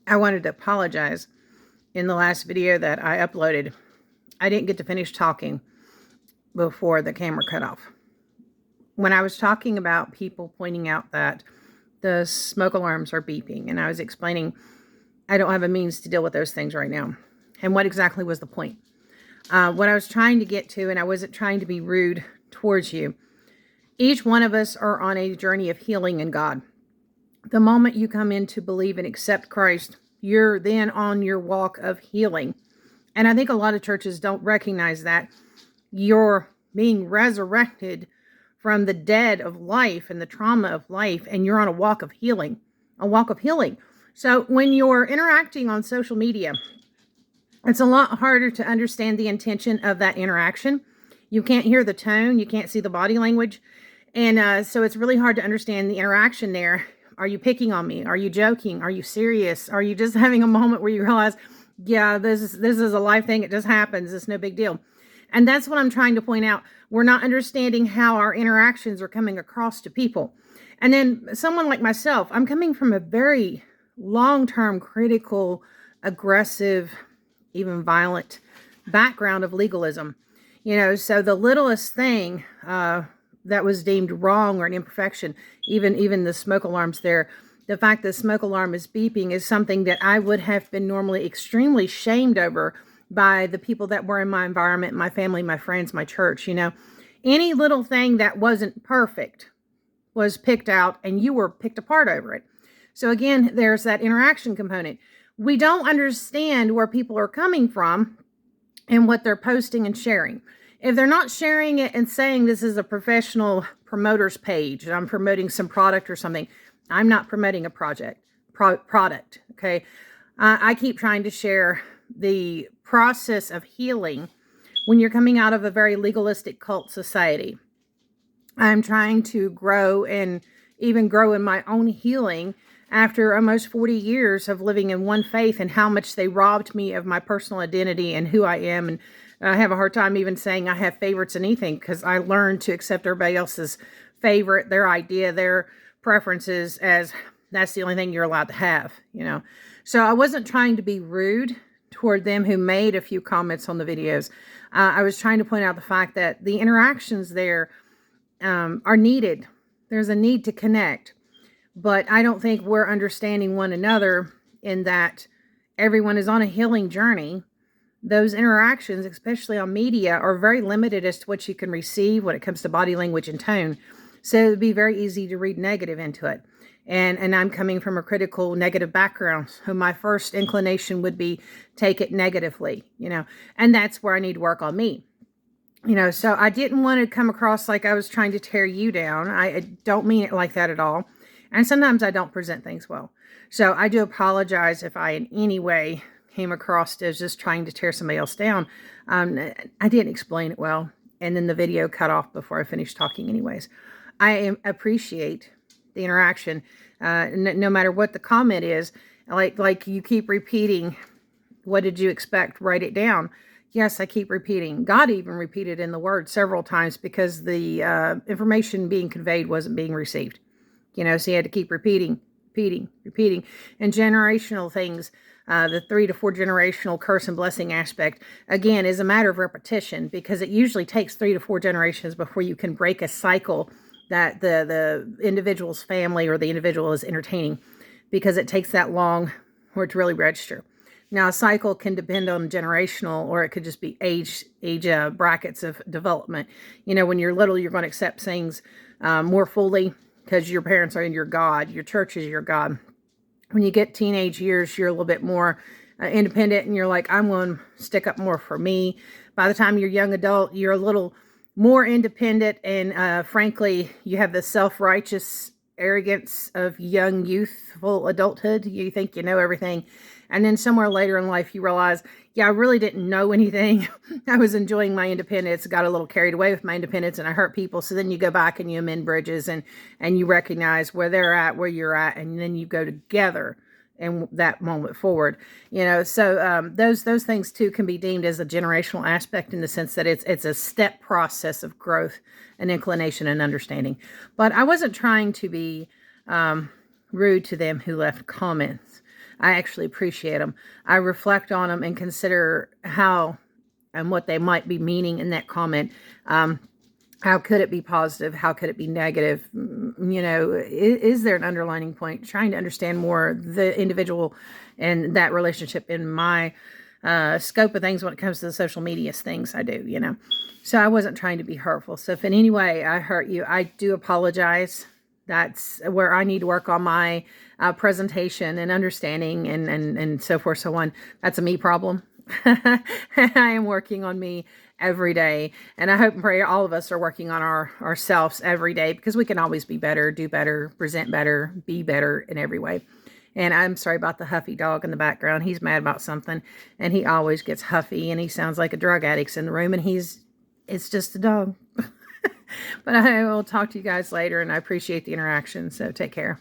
I wanted to apologize. In the last video that I uploaded, I didn't get to finish talking before the camera cut off. When I was talking about people pointing out that the smoke alarms are beeping, and I was explaining I don't have a means to deal with those things right now. And what exactly was the point? What I was trying to get to, and I wasn't trying to be rude towards you, each one of us are on a journey of healing in God. The moment you come in to believe and accept Christ, you're then on your walk of healing. And I think a lot of churches don't recognize that you're being resurrected from the dead of life and the trauma of life, and you're on a walk of healing, So when you're interacting on social media, it's a lot harder to understand the intention of that interaction. You can't hear the tone, you can't see the body language. And so it's really hard to understand the interaction there. Are you picking on me? Are you joking? Are you serious? Are you just having a moment where you realize, yeah, this is a life thing. It just happens. It's no big deal. And that's what I'm trying to point out. We're not understanding how our interactions are coming across to people. And then someone like myself, I'm coming from a very long-term, critical, aggressive, even violent background of legalism. So the littlest thing that was deemed wrong or an imperfection, even the smoke alarms there, the fact that the smoke alarm is beeping is something that I would have been normally extremely shamed over by the people that were in my environment, my family, my friends, my church. Any little thing that wasn't perfect was picked out and you were picked apart over it. So again, there's that interaction component. We don't understand where people are coming from and what they're posting and sharing. If they're not sharing it and saying this is a professional promoter's page, I'm promoting some product or something, I'm not promoting a product, okay? I keep trying to share the process of healing when you're coming out of a very legalistic cult society. I'm trying to grow and even grow in my own healing after almost 40 years of living in one faith, and how much they robbed me of my personal identity and who I am. And I have a hard time even saying I have favorites in anything, because I learned to accept everybody else's favorite, their idea, their preferences, as that's the only thing you're allowed to have, So I wasn't trying to be rude toward them who made a few comments on the videos. I was trying to point out the fact that the interactions there are needed. There's a need to connect. But I don't think we're understanding one another in that everyone is on a healing journey. Those interactions, especially on media, are very limited as to what you can receive when it comes to body language and tone. So it would be very easy to read negative into it. And I'm coming from a critical negative background. So my first inclination would be take it negatively, and that's where I need to work on me. So I didn't want to come across like I was trying to tear you down. I don't mean it like that at all. And sometimes I don't present things well. So I do apologize if I in any way came across as just trying to tear somebody else down. I didn't explain it well. And then the video cut off before I finished talking anyways. I appreciate the interaction. No matter what the comment is, like you keep repeating, what did you expect? Write it down. Yes, I keep repeating. God even repeated in the word several times because the information being conveyed wasn't being received. So he had to keep repeating. And generational things, the 3 to 4 generational curse and blessing aspect, again, is a matter of repetition, because it usually takes 3 to 4 generations before you can break a cycle that the individual's family or the individual is entertaining, because it takes that long for it to really register. Now, a cycle can depend on generational, or it could just be age brackets of development. When you're little, you're going to accept things more fully, because your parents are your God, your church is your God. When you get teenage years, you're a little bit more independent, and you're like, I'm going to stick up more for me. By the time you're young adult, you're a little more independent, and frankly, you have the self-righteous arrogance of young, youthful adulthood. You think you know everything. And then somewhere later in life, you realize, yeah, I really didn't know anything. I was enjoying my independence, got a little carried away with my independence, and I hurt people. So then you go back and you amend bridges, and you recognize where they're at, where you're at, and then you go together in that moment forward. So those things too can be deemed as a generational aspect, in the sense that it's a step process of growth and inclination and understanding. But I wasn't trying to be rude to them who left comments. I actually appreciate them. I reflect on them and consider how and what they might be meaning in that comment. How could it be positive? How could it be negative? You know, is there an underlining point? Trying to understand more the individual and that relationship in my scope of things when it comes to the social media things I do, you know. So I wasn't trying to be hurtful. So if in any way I hurt you, I do apologize. That's where I need to work on my presentation and understanding and so forth, so on. That's a me problem. I am working on me every day. And I hope and pray all of us are working on ourselves every day, because we can always be better, do better, present better, be better in every way. And I'm sorry about the huffy dog in the background. He's mad about something, and he always gets huffy, and he sounds like a drug addict's in the room, and it's just a dog. But I will talk to you guys later, and I appreciate the interaction. So take care.